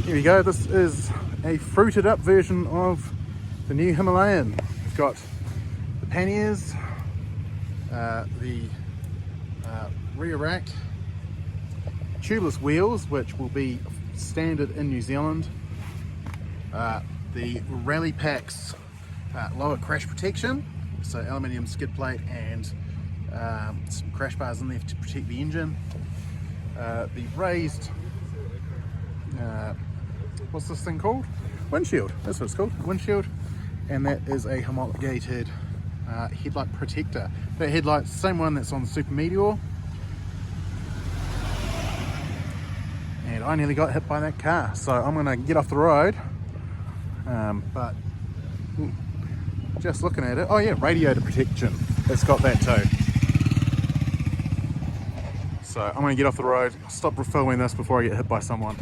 Here we go, this is a fruited up version of the new Himalayan. We've got the panniers, the rear rack, tubeless wheels, which will be standard in New Zealand, the rally packs, lower crash protection, so aluminium skid plate and some crash bars in there to protect the engine, the raised what's this thing called? Windshield, that's what it's called, windshield, and that is a homologated headlight protector. That headlight's the same one that's on the Super Meteor, and I nearly got hit by that car, so I'm gonna get off the road, but just looking at it, oh yeah, radiator protection, it's got that too. So I'm going to get off the road, stop filming this before I get hit by someone.